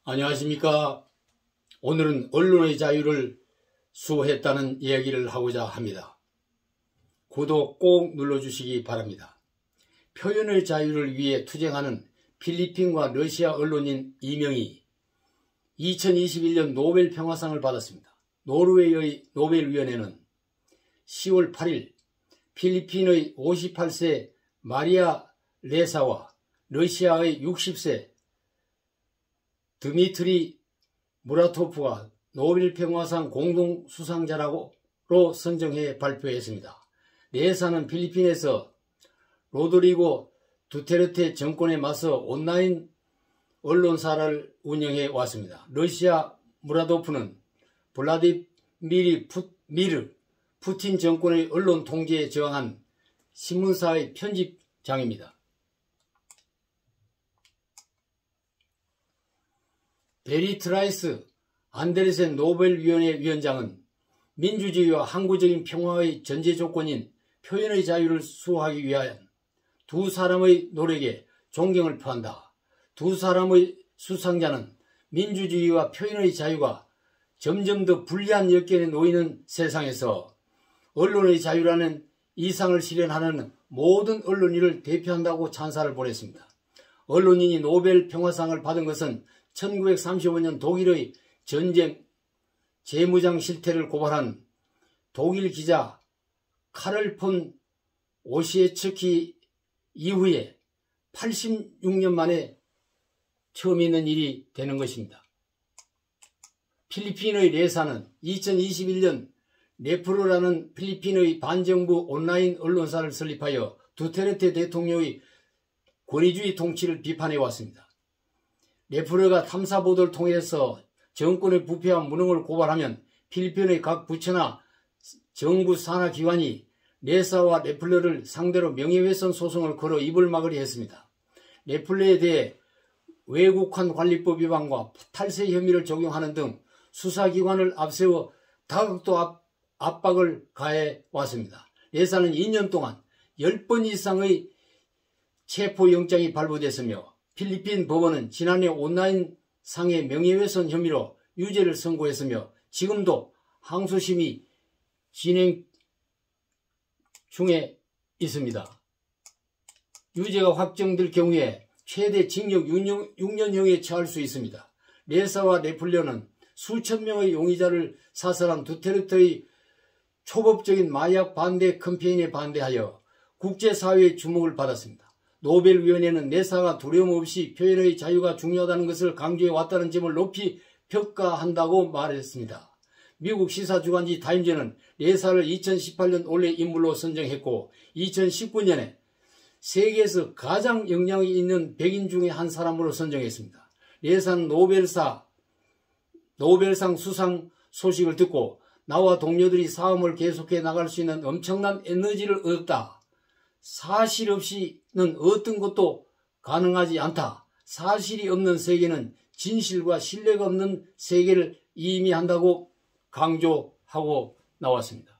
안녕하십니까. 오늘은 언론의 자유를 수호했다는 이야기를 하고자 합니다. 구독 꼭 눌러주시기 바랍니다. 표현의 자유를 위해 투쟁하는 필리핀과 러시아 언론인 이명이 2021년 노벨 평화상을 받았습니다. 노르웨이의 노벨위원회는 10월 8일 필리핀의 58세 마리아 레사와 러시아의 60세 드미트리 무라토프가 노벨 평화상 공동 수상자로 선정해 발표했습니다. 레사는 필리핀에서 로드리고 두테르테 정권에 맞서 온라인 언론사를 운영해 왔습니다. 러시아 무라토프는 블라디미르 푸틴 정권의 언론 통제에 저항한 신문사의 편집장입니다. 베리트라이스 안데르센 노벨위원회 위원장은 민주주의와 항구적인 평화의 전제 조건인 표현의 자유를 수호하기 위한 두 사람의 노력에 존경을 표한다. 두 사람의 수상자는 민주주의와 표현의 자유가 점점 더 불리한 역경에 놓이는 세상에서 언론의 자유라는 이상을 실현하는 모든 언론인을 대표한다고 찬사를 보냈습니다. 언론인이 노벨 평화상을 받은 것은 1935년 독일의 전쟁 재무장 실태를 고발한 독일 기자 카를 폰 오시에츠키 이후에 86년 만에 처음 있는 일이 되는 것입니다. 필리핀의 레사는 2021년 네프로라는 필리핀의 반정부 온라인 언론사를 설립하여 두테르테 대통령의 권위주의 통치를 비판해 왔습니다. 네프로가 탐사보도를 통해서 정권의 부패와 무능을 고발하면 필리핀의 각 부처나 정부 산하기관이 레사와 네플러를 상대로 명예훼손 소송을 걸어 입을 막으려 했습니다. 네플러에 대해 외국환 관리법 위반과 탈세 혐의를 적용하는 등 수사기관을 앞세워 다각도 압박을 가해 왔습니다. 레사는 2년 동안 10번 이상의 체포영장이 발부됐으며 필리핀 법원은 지난해 온라인 상의 명예훼손 혐의로 유죄를 선고했으며 지금도 항소심이 진행 중에 있습니다. 유죄가 확정될 경우에 최대 징역 6년형에 처할 수 있습니다. 레사와 네플러는 수천 명의 용의자를 사살한 두테르테의 초법적인 마약 반대 캠페인에 반대하여 국제사회의 주목을 받았습니다. 노벨위원회는 레사가 두려움 없이 표현의 자유가 중요하다는 것을 강조해 왔다는 점을 높이 평가한다고 말했습니다. 미국 시사주간지 타임즈는 레사를 2018년 올해 인물로 선정했고 2019년에 세계에서 가장 영향이 있는 백인 중에 한 사람으로 선정했습니다. 레사는 노벨상 수상 소식을 듣고 나와 동료들이 싸움을 계속해 나갈 수 있는 엄청난 에너지를 얻었다. 사실 없이는 어떤 것도 가능하지 않다. 사실이 없는 세계는 진실과 신뢰가 없는 세계를 의미한다고 강조하고 나왔습니다.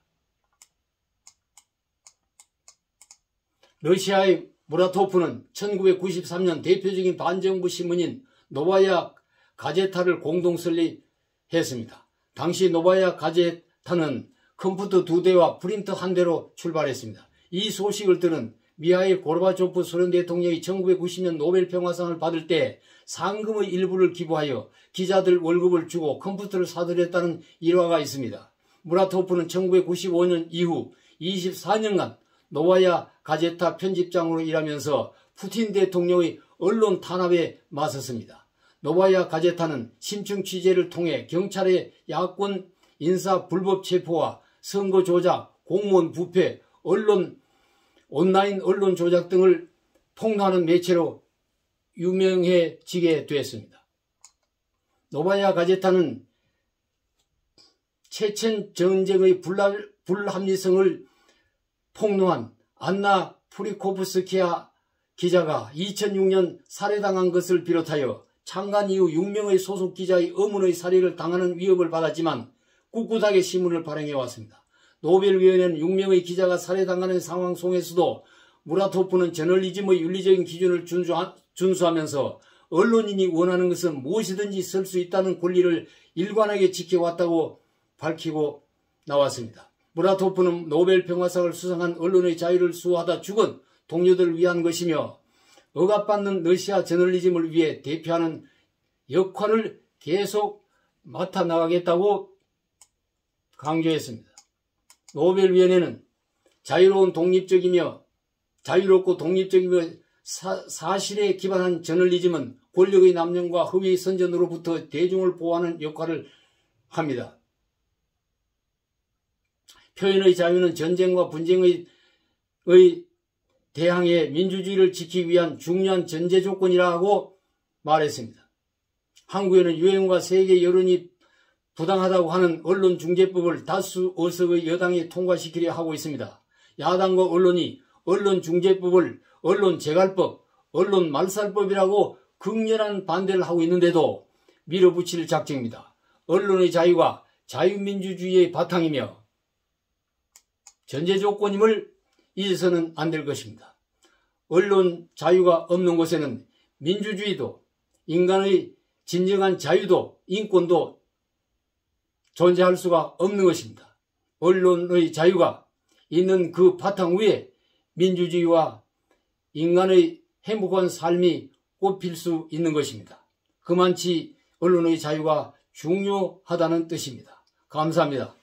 러시아의 무라토프는 1993년 대표적인 반정부 신문인 노바야 가제타를 공동 설립했습니다. 당시 노바야 가제타는 컴퓨터 2대와 프린터 1대로 출발했습니다. 이 소식을 들은 미하일 고르바초프 소련 대통령이 1990년 노벨 평화상을 받을 때 상금의 일부를 기부하여 기자들 월급을 주고 컴퓨터를 사들였다는 일화가 있습니다. 무라토프는 1995년 이후 24년간 노바야 가제타 편집장으로 일하면서 푸틴 대통령의 언론 탄압에 맞섰습니다. 노바야 가제타는 심층 취재를 통해 경찰의 야권 인사 불법 체포와 선거 조작, 공무원 부패, 온라인 언론 조작 등을 폭로하는 매체로 유명해지게 되었습니다. 노바야 가제타는 체첸 전쟁의 불합리성을 폭로한 안나 프리코프스키아 기자가 2006년 살해당한 것을 비롯하여 창간 이후 6명의 소속 기자의 어문의 살해를 당하는 위협을 받았지만 꿋꿋하게 신문을 발행해왔습니다. 노벨위원회는 6명의 기자가 살해당하는 상황 속에서도 무라토프는 저널리즘의 윤리적인 기준을 준수하면서 언론인이 원하는 것은 무엇이든지 쓸 수 있다는 권리를 일관하게 지켜왔다고 밝히고 나왔습니다. 무라토프는 노벨 평화상을 수상한 언론의 자유를 수호하다 죽은 동료들을 위한 것이며 억압받는 러시아 저널리즘을 위해 대표하는 역할을 계속 맡아나가겠다고 강조했습니다. 노벨위원회는 자유롭고 독립적이며 사실에 기반한 저널리즘은 권력의 남용과 허위 선전으로부터 대중을 보호하는 역할을 합니다. 표현의 자유는 전쟁과 분쟁의 대항해 민주주의를 지키기 위한 중요한 전제 조건이라고 말했습니다. 한국에는 유엔과 세계 여론이 부당하다고 하는 언론중재법을 다수 의석의 여당이 통과시키려 하고 있습니다. 야당과 언론이 언론중재법을 언론재갈법, 언론말살법이라고 극렬한 반대를 하고 있는데도 밀어붙일 작정입니다. 언론의 자유가 자유민주주의의 바탕이며 전제 조건임을 잊어서는 안 될 것입니다. 언론 자유가 없는 곳에는 민주주의도 인간의 진정한 자유도 인권도 존재할 수가 없는 것입니다. 언론의 자유가 있는 그 바탕 위에 민주주의와 인간의 행복한 삶이 꽃필 수 있는 것입니다. 그만치 언론의 자유가 중요하다는 뜻입니다. 감사합니다.